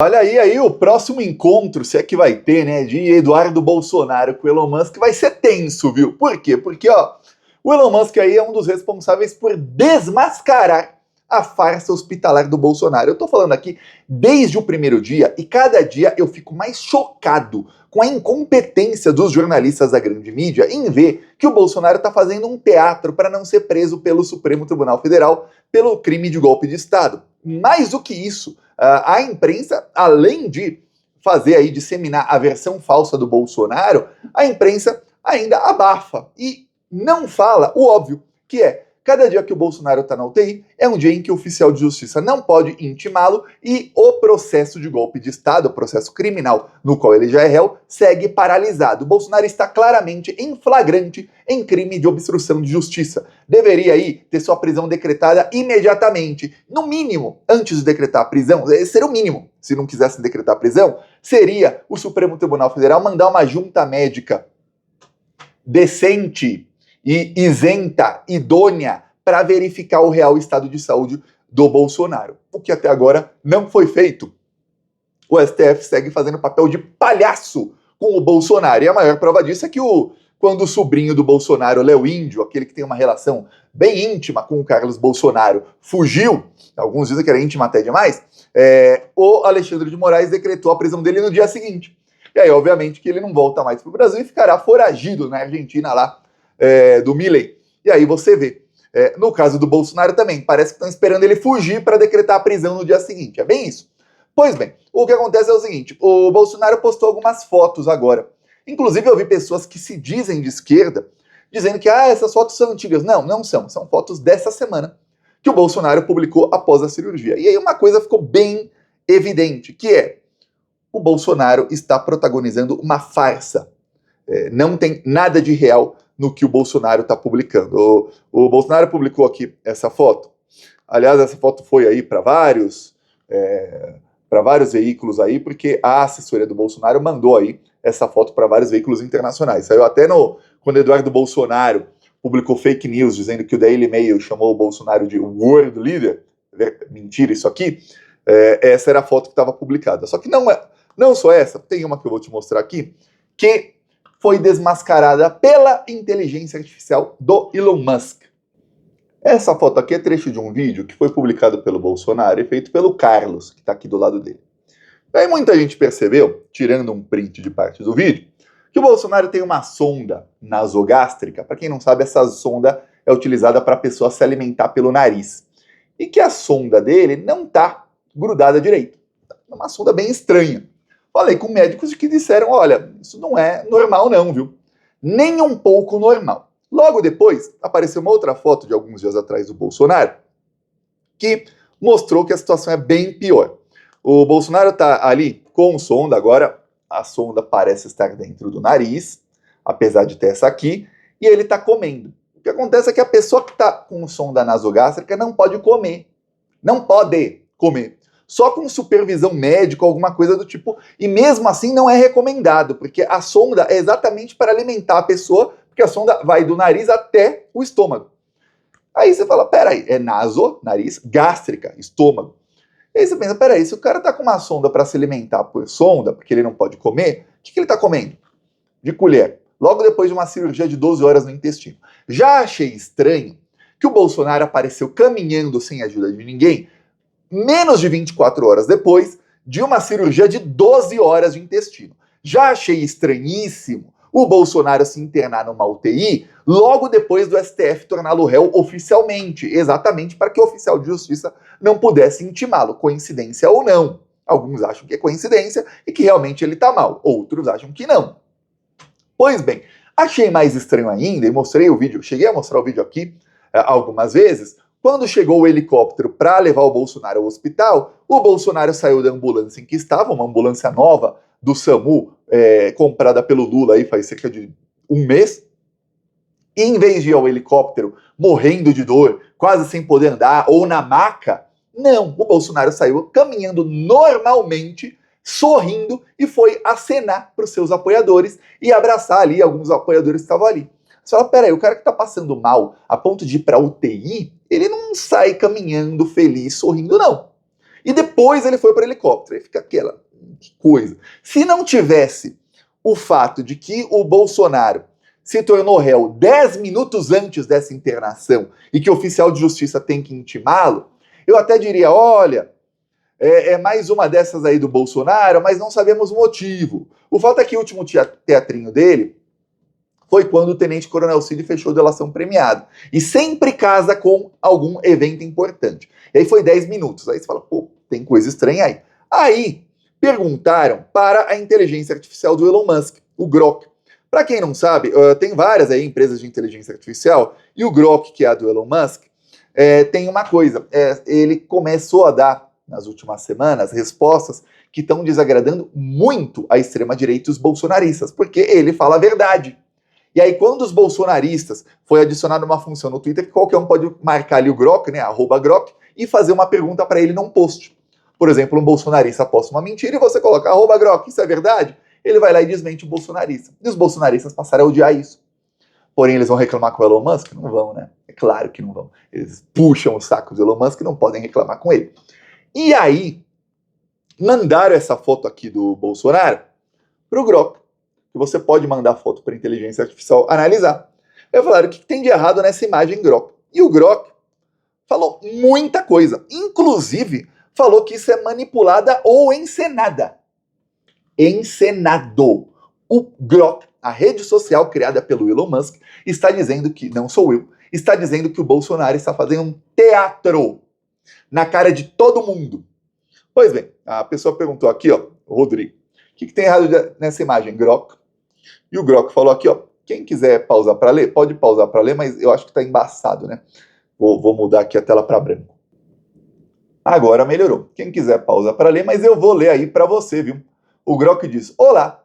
Olha aí o próximo encontro, se é que vai ter, né, de Eduardo Bolsonaro com o Elon Musk vai ser tenso, viu? Por quê? Porque, o Elon Musk aí é um dos responsáveis por desmascarar a farsa hospitalar do Bolsonaro. Eu tô falando aqui desde o primeiro dia e cada dia eu fico mais chocado com a incompetência dos jornalistas da grande mídia em ver que o Bolsonaro tá fazendo um teatro para não ser preso pelo Supremo Tribunal Federal pelo crime de golpe de Estado. Mais do que isso, a imprensa, além de fazer aí, disseminar a versão falsa do Bolsonaro, a imprensa ainda abafa e não fala o óbvio, que é, cada dia que o Bolsonaro está na UTI é um dia em que o oficial de justiça não pode intimá-lo e o processo de golpe de Estado, o processo criminal no qual ele já é réu, segue paralisado. O Bolsonaro está claramente em flagrante em crime de obstrução de justiça. Deveria aí ter sua prisão decretada imediatamente. No mínimo, antes de decretar a prisão, seria o mínimo, se não quisesse decretar a prisão, seria o Supremo Tribunal Federal mandar uma junta médica decente e isenta, idônea, para verificar o real estado de saúde do Bolsonaro. O que até agora não foi feito. O STF segue fazendo papel de palhaço com o Bolsonaro. E a maior prova disso é que quando o sobrinho do Bolsonaro, Léo Índio, aquele que tem uma relação bem íntima com o Carlos Bolsonaro, fugiu, alguns dizem que era íntima até demais, o Alexandre de Moraes decretou a prisão dele no dia seguinte. E aí, obviamente, que ele não volta mais para o Brasil e ficará foragido na Argentina lá, do Milei. E aí você vê. No caso do Bolsonaro também, parece que estão esperando ele fugir para decretar a prisão no dia seguinte. É bem isso. Pois bem, o que acontece é o seguinte, o Bolsonaro postou algumas fotos agora. Inclusive eu vi pessoas que se dizem de esquerda, dizendo que essas fotos são antigas. Não, não são. São fotos dessa semana que o Bolsonaro publicou após a cirurgia. E aí uma coisa ficou bem evidente, que é o Bolsonaro está protagonizando uma farsa. Não tem nada de real no que o Bolsonaro está publicando. O Bolsonaro publicou aqui essa foto. Aliás, essa foto foi aí para vários veículos aí, porque a assessoria do Bolsonaro mandou aí essa foto para vários veículos internacionais. Saiu até quando Eduardo Bolsonaro publicou fake news dizendo que o Daily Mail chamou o Bolsonaro de World Leader. Mentira isso aqui. Essa era a foto que estava publicada. Só que não só essa, tem uma que eu vou te mostrar aqui, que foi desmascarada pela inteligência artificial do Elon Musk. Essa foto aqui é trecho de um vídeo que foi publicado pelo Bolsonaro e feito pelo Carlos, que está aqui do lado dele. Aí muita gente percebeu, tirando um print de parte do vídeo, que o Bolsonaro tem uma sonda nasogástrica. Para quem não sabe, essa sonda é utilizada para a pessoa se alimentar pelo nariz. E que a sonda dele não está grudada direito. É uma sonda bem estranha. Falei com médicos que disseram, olha, isso não é normal não, viu? Nem um pouco normal. Logo depois, apareceu uma outra foto de alguns dias atrás do Bolsonaro, que mostrou que a situação é bem pior. O Bolsonaro está ali com sonda, agora a sonda parece estar dentro do nariz, apesar de ter essa aqui, e ele está comendo. O que acontece é que a pessoa que está com sonda nasogástrica não pode comer. Não pode comer. Só com supervisão médica, alguma coisa do tipo, e mesmo assim não é recomendado, porque a sonda é exatamente para alimentar a pessoa, porque a sonda vai do nariz até o estômago. Aí você fala, peraí, é naso, nariz, gástrica, estômago. E aí você pensa, peraí, se o cara tá com uma sonda para se alimentar por sonda, porque ele não pode comer, o que ele tá comendo? De colher. Logo depois de uma cirurgia de 12 horas no intestino. Já achei estranho que o Bolsonaro apareceu caminhando sem a ajuda de ninguém, menos de 24 horas depois de uma cirurgia de 12 horas de intestino. Já achei estranhíssimo o Bolsonaro se internar numa UTI logo depois do STF torná-lo réu oficialmente, exatamente para que o oficial de justiça não pudesse intimá-lo, coincidência ou não. Alguns acham que é coincidência e que realmente ele está mal, outros acham que não. Pois bem, achei mais estranho ainda, e mostrei o vídeo, cheguei a mostrar o vídeo aqui algumas vezes. Quando chegou o helicóptero para levar o Bolsonaro ao hospital, o Bolsonaro saiu da ambulância em que estava, uma ambulância nova do SAMU, comprada pelo Lula aí faz cerca de um mês, e em vez de ir ao helicóptero morrendo de dor, quase sem poder andar, ou na maca, não, o Bolsonaro saiu caminhando normalmente, sorrindo, e foi acenar para os seus apoiadores e abraçar ali alguns apoiadores que estavam ali. Você fala, peraí, o cara que tá passando mal a ponto de ir pra UTI, ele não sai caminhando feliz, sorrindo, não. E depois ele foi para o helicóptero. Aí fica aquela coisa. Se não tivesse o fato de que o Bolsonaro se tornou réu 10 minutos antes dessa internação e que o oficial de justiça tem que intimá-lo, eu até diria, olha, é mais uma dessas aí do Bolsonaro, mas não sabemos o motivo. O fato é que o último teatrinho dele foi quando o Tenente Coronel Cid fechou delação premiada. E sempre casa com algum evento importante. E aí foi 10 minutos. Aí você fala, pô, tem coisa estranha aí. Aí perguntaram para a inteligência artificial do Elon Musk, o Grok. Para quem não sabe, tem várias aí empresas de inteligência artificial, e o Grok, que é a do Elon Musk, tem uma coisa, ele começou a dar, nas últimas semanas, respostas que estão desagradando muito a extrema-direita e os bolsonaristas, porque ele fala a verdade. E aí, quando os bolsonaristas foi adicionada uma função no Twitter que qualquer um pode marcar ali o Grok, né, @Grok, e fazer uma pergunta para ele num post. Por exemplo, um bolsonarista posta uma mentira e você coloca @Grok, isso é verdade? Ele vai lá e desmente o bolsonarista. E os bolsonaristas passaram a odiar isso. Porém, eles vão reclamar com o Elon Musk? Não vão, né? É claro que não vão. Eles puxam o saco do Elon Musk e não podem reclamar com ele. E aí, mandaram essa foto aqui do Bolsonaro pro Grok, que você pode mandar foto para inteligência artificial analisar. Eu falaram, o que tem de errado nessa imagem, Grok? E o Grok falou muita coisa. Inclusive, falou que isso é manipulada ou encenada. Encenado. O Grok, a rede social criada pelo Elon Musk, está dizendo que, não sou eu, está dizendo que o Bolsonaro está fazendo um teatro na cara de todo mundo. Pois bem, a pessoa perguntou aqui, ó, o Rodrigo, o que tem errado nessa imagem, Grok? E o Grok falou aqui, ó, quem quiser pausar para ler, pode pausar para ler, mas eu acho que está embaçado, né? Vou mudar aqui a tela para branco. Agora melhorou. Quem quiser pausar para ler, mas eu vou ler aí para você, viu? O Grok diz, olá,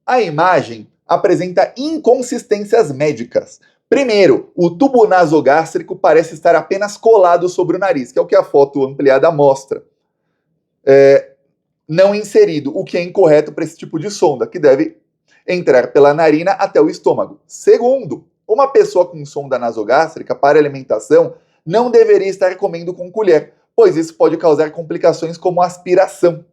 a imagem apresenta inconsistências médicas. Primeiro, o tubo nasogástrico parece estar apenas colado sobre o nariz, que é o que a foto ampliada mostra. Não inserido, o que é incorreto para esse tipo de sonda, que deve entrar pela narina até o estômago. Segundo, uma pessoa com sonda nasogástrica para alimentação não deveria estar comendo com colher, pois isso pode causar complicações como aspiração.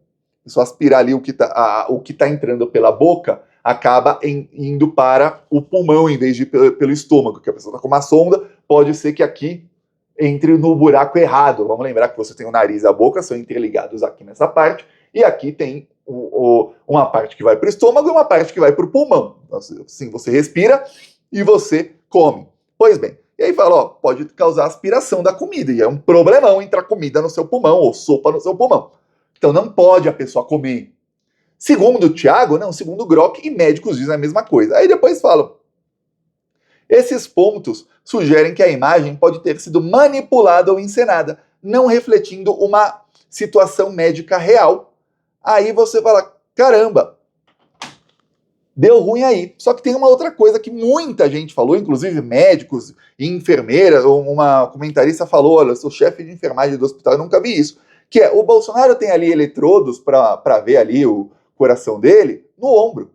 Isso aspirar ali o que tá entrando pela boca acaba indo para o pulmão em vez de pelo estômago, que a pessoa está com uma sonda, pode ser que aqui entre no buraco errado. Vamos lembrar que você tem o nariz e a boca, são interligados aqui nessa parte, e aqui tem uma parte que vai para o estômago e uma parte que vai para o pulmão. Assim, você respira e você come. Pois bem, e aí fala, ó, pode causar aspiração da comida, e é um problemão entrar comida no seu pulmão, ou sopa no seu pulmão. Então não pode a pessoa comer. Segundo o Thiago, não, segundo o Grok, e médicos dizem a mesma coisa. Aí depois falam, esses pontos sugerem que a imagem pode ter sido manipulada ou encenada, não refletindo uma situação médica real. Aí você fala, caramba, deu ruim aí. Só que tem uma outra coisa que muita gente falou, inclusive médicos e enfermeiras, uma comentarista falou, olha, eu sou chefe de enfermagem do hospital, eu nunca vi isso, que é, o Bolsonaro tem ali eletrodos para ver ali o coração dele no ombro.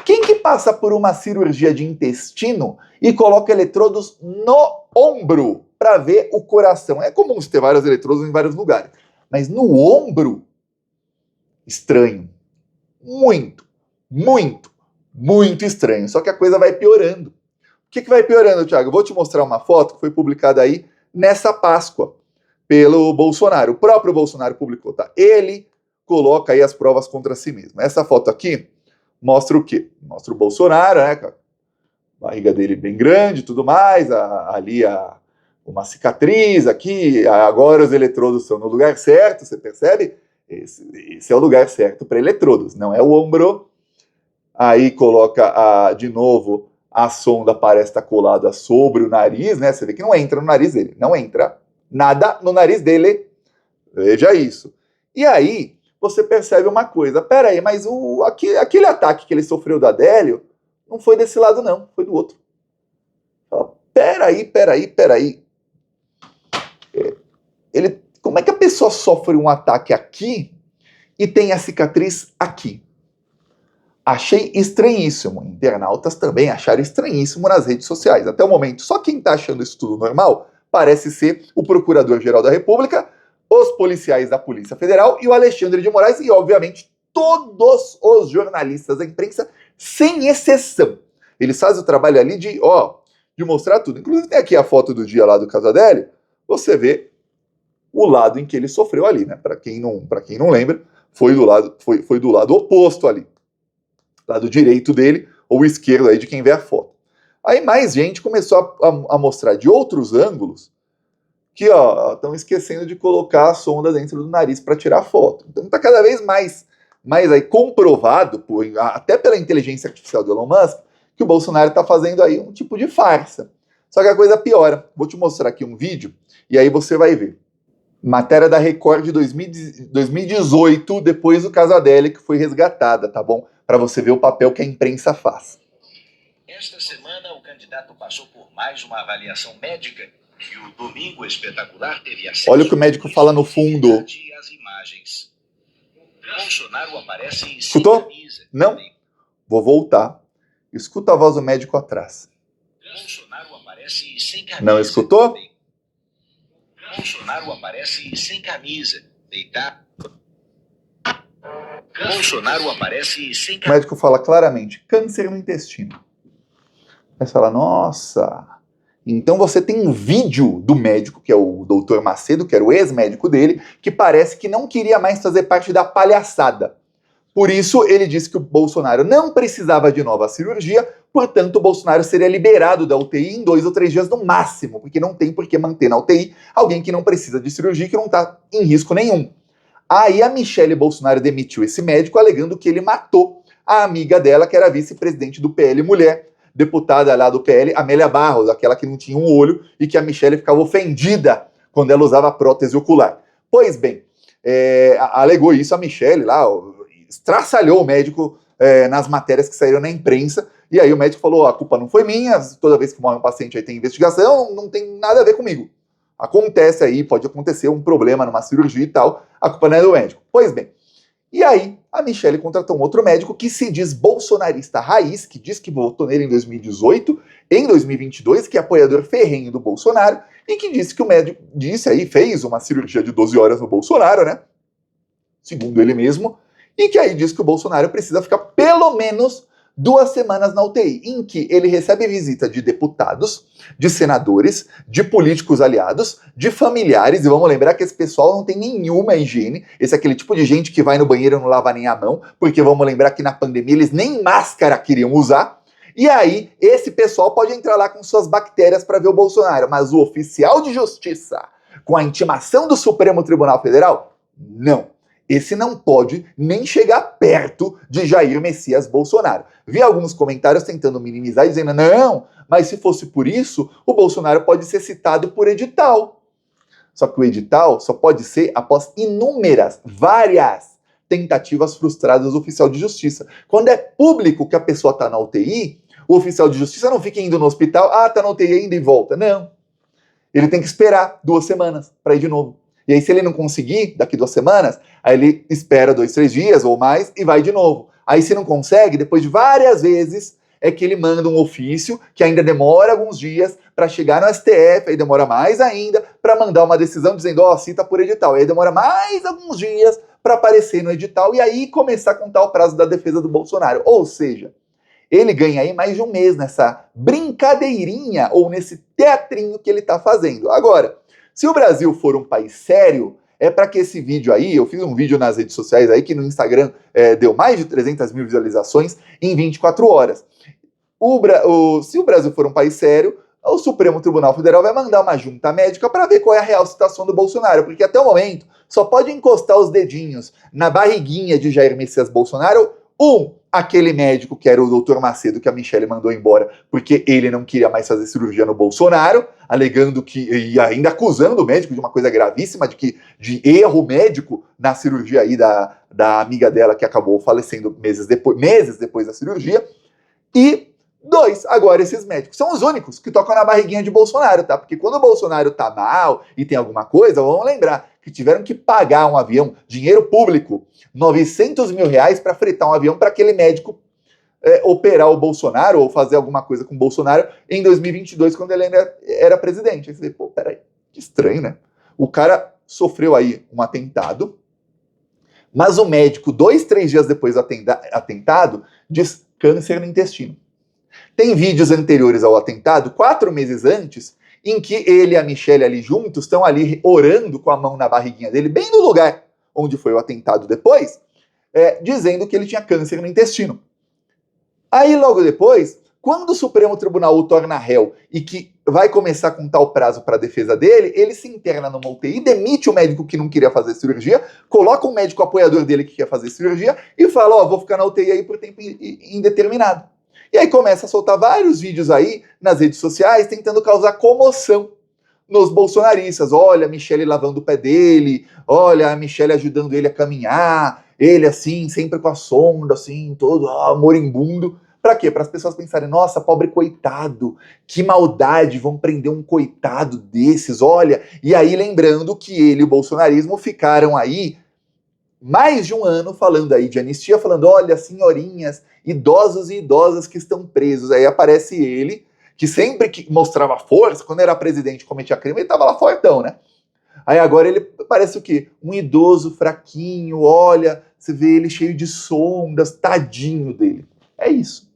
Quem que passa por uma cirurgia de intestino e coloca eletrodos no ombro para ver o coração? É comum ter vários eletrodos em vários lugares, mas no ombro, estranho. Muito, muito, muito estranho. Só que a coisa vai piorando. O que vai piorando, Thiago? Eu vou te mostrar uma foto que foi publicada aí nessa Páscoa pelo Bolsonaro. O próprio Bolsonaro publicou, tá? Ele coloca aí as provas contra si mesmo. Essa foto aqui mostra o quê? Mostra o Bolsonaro, né? A barriga dele bem grande e tudo mais, uma cicatriz aqui, agora os eletrodos estão no lugar certo, você percebe? Esse é o lugar certo para eletrodos, não é o ombro. Aí coloca de novo a sonda parece estar colada sobre o nariz, né? Você vê que não entra no nariz dele, não entra nada no nariz dele. Veja isso. E aí você percebe uma coisa, peraí, mas aquele ataque que ele sofreu da Adélio não foi desse lado não, foi do outro. Peraí. Como é que a pessoa sofre um ataque aqui e tem a cicatriz aqui? Achei estranhíssimo. Internautas também acharam estranhíssimo nas redes sociais. Até o momento, só quem está achando isso tudo normal parece ser o Procurador-Geral da República, os policiais da Polícia Federal e o Alexandre de Moraes e, obviamente, todos os jornalistas da imprensa, sem exceção. Eles fazem o trabalho ali de mostrar tudo. Inclusive tem aqui a foto do dia lá do Casadelli, você vê o lado em que ele sofreu ali, né? Para quem não lembra, foi do lado oposto ali. Lado direito dele, ou esquerdo aí de quem vê a foto. Aí mais gente começou a mostrar de outros ângulos que, estão esquecendo de colocar a sonda dentro do nariz para tirar foto. Então está cada vez mais aí comprovado, até pela inteligência artificial do Elon Musk, que o Bolsonaro está fazendo aí um tipo de farsa. Só que a coisa piora. Vou te mostrar aqui um vídeo e aí você vai ver. Matéria da Record de 2018, depois do Casadelli, que foi resgatada, tá bom? Para você ver o papel que a imprensa faz. Esta semana, o candidato passou por mais uma avaliação médica e o Domingo Espetacular teve acesso... Olha o que o médico fala no fundo. ...as imagens. Bolsonaro aparece Escutou? sem camisa. Não? Vou voltar. Escuta a voz do médico atrás. Bolsonaro aparece sem camisa. Não escutou? Bolsonaro aparece sem camisa, deitado. Bolsonaro aparece sem camisa. O médico fala claramente, câncer no intestino. Aí você fala, nossa. Então você tem um vídeo do médico, que é o Dr. Macedo, que era o ex-médico dele, que parece que não queria mais fazer parte da palhaçada. Por isso, ele disse que o Bolsonaro não precisava de nova cirurgia, portanto, o Bolsonaro seria liberado da UTI em 2 ou 3 dias no máximo, porque não tem por que manter na UTI alguém que não precisa de cirurgia e que não está em risco nenhum. Aí a Michelle Bolsonaro demitiu esse médico, alegando que ele matou a amiga dela, que era vice-presidente do PL Mulher, deputada lá do PL, Amélia Barros, aquela que não tinha um olho e que a Michelle ficava ofendida quando ela usava prótese ocular. Pois bem, alegou isso a Michelle lá, estraçalhou o médico nas matérias que saíram na imprensa, e aí o médico falou, a culpa não foi minha, toda vez que morre um paciente aí tem investigação, não tem nada a ver comigo. Acontece aí, pode acontecer um problema numa cirurgia e tal, a culpa não é do médico. Pois bem, e aí a Michelle contratou um outro médico que se diz bolsonarista raiz, que diz que votou nele em 2018, em 2022, que é apoiador ferrenho do Bolsonaro, e que disse que o médico fez uma cirurgia de 12 horas no Bolsonaro, né? Segundo ele mesmo, e que aí diz que o Bolsonaro precisa ficar pelo menos 2 semanas na UTI, em que ele recebe visita de deputados, de senadores, de políticos aliados, de familiares, e vamos lembrar que esse pessoal não tem nenhuma higiene, esse é aquele tipo de gente que vai no banheiro e não lava nem a mão, porque vamos lembrar que na pandemia eles nem máscara queriam usar, e aí esse pessoal pode entrar lá com suas bactérias para ver o Bolsonaro, mas o oficial de justiça, com a intimação do Supremo Tribunal Federal, não. Esse não pode nem chegar perto de Jair Messias Bolsonaro. Vi alguns comentários tentando minimizar, dizendo, não, mas se fosse por isso, o Bolsonaro pode ser citado por edital. Só que o edital só pode ser após várias tentativas frustradas do oficial de justiça. Quando é público que a pessoa está na UTI, o oficial de justiça não fica indo no hospital, tá na UTI ainda e volta. Não. Ele tem que esperar 2 semanas para ir de novo. E aí, se ele não conseguir, daqui 2 semanas, aí ele espera 2, 3 dias ou mais e vai de novo. Aí, se não consegue, depois de várias vezes, é que ele manda um ofício que ainda demora alguns dias para chegar no STF, aí demora mais ainda para mandar uma decisão dizendo, cita por edital. Aí demora mais alguns dias para aparecer no edital e aí começar a contar o prazo da defesa do Bolsonaro. Ou seja, ele ganha aí mais de 1 mês nessa brincadeirinha ou nesse teatrinho que ele está fazendo. Agora, se o Brasil for um país sério, é para que esse vídeo aí, eu fiz um vídeo nas redes sociais aí que no Instagram deu mais de 300 mil visualizações em 24 horas. Se o Brasil for um país sério, o Supremo Tribunal Federal vai mandar uma junta médica para ver qual é a real situação do Bolsonaro, porque até o momento só pode encostar os dedinhos na barriguinha de Jair Messias Bolsonaro, aquele médico que era o Dr. Macedo, que a Michelle mandou embora porque ele não queria mais fazer cirurgia no Bolsonaro, alegando que, e ainda acusando o médico de uma coisa gravíssima, de erro médico na cirurgia aí da amiga dela que acabou falecendo meses depois da cirurgia. E 2, agora esses médicos são os únicos que tocam na barriguinha de Bolsonaro, tá? Porque quando o Bolsonaro tá mal e tem alguma coisa, vamos lembrar que tiveram que pagar um avião, dinheiro público, 900 mil reais para fretar um avião para aquele médico operar o Bolsonaro ou fazer alguma coisa com o Bolsonaro em 2022, quando ele ainda era presidente. Aí você vê, peraí, que estranho, né? O cara sofreu aí um atentado, mas o médico, 2, 3 dias depois do atentado, diz câncer no intestino. Tem vídeos anteriores ao atentado, 4 meses antes, em que ele e a Michelle ali juntos estão ali orando com a mão na barriguinha dele, bem no lugar onde foi o atentado depois, dizendo que ele tinha câncer no intestino. Aí logo depois, quando o Supremo Tribunal o torna réu e que vai começar a contar o prazo para a defesa dele, ele se interna numa UTI, demite o médico que não queria fazer cirurgia, coloca um médico apoiador dele que quer fazer cirurgia e fala, vou ficar na UTI aí por tempo indeterminado. E aí começa a soltar vários vídeos aí nas redes sociais tentando causar comoção nos bolsonaristas. Olha a Michelle lavando o pé dele, olha a Michelle ajudando ele a caminhar, ele assim, sempre com a sonda, assim, todo moribundo. Pra quê? Para as pessoas pensarem, nossa, pobre coitado, que maldade, vão prender um coitado desses, olha. E aí lembrando que ele e o bolsonarismo ficaram aí mais de um ano falando aí de anistia, falando, olha, senhorinhas, idosos e idosas que estão presos. Aí aparece ele, que sempre que mostrava força, quando era presidente e cometia crime, ele tava lá fortão, né? Aí agora ele parece o quê? Um idoso fraquinho, olha, você vê ele cheio de sondas, tadinho dele. É isso.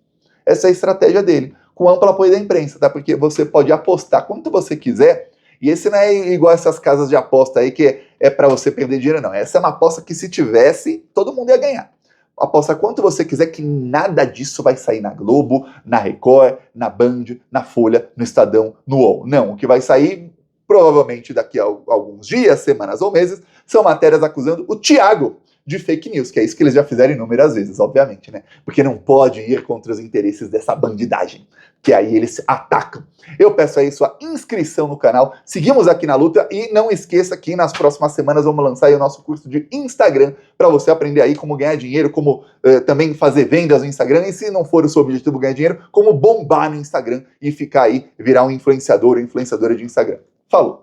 Essa é a estratégia dele, com amplo apoio da imprensa, tá? Porque você pode apostar quanto você quiser, e esse não é igual essas casas de aposta aí que é para você perder dinheiro, não. Essa é uma aposta que se tivesse, todo mundo ia ganhar. Aposta quanto você quiser que nada disso vai sair na Globo, na Record, na Band, na Folha, no Estadão, no UOL. Não, o que vai sair provavelmente daqui a alguns dias, semanas ou meses, são matérias acusando o Thiago de fake news, que é isso que eles já fizeram inúmeras vezes, obviamente, né? Porque não pode ir contra os interesses dessa bandidagem, que aí eles atacam. Eu peço aí sua inscrição no canal, seguimos aqui na luta e não esqueça que nas próximas semanas vamos lançar aí o nosso curso de Instagram para você aprender aí como ganhar dinheiro, como também fazer vendas no Instagram e se não for o seu objetivo ganhar dinheiro, como bombar no Instagram e ficar aí, virar um influenciador ou influenciadora de Instagram. Falou!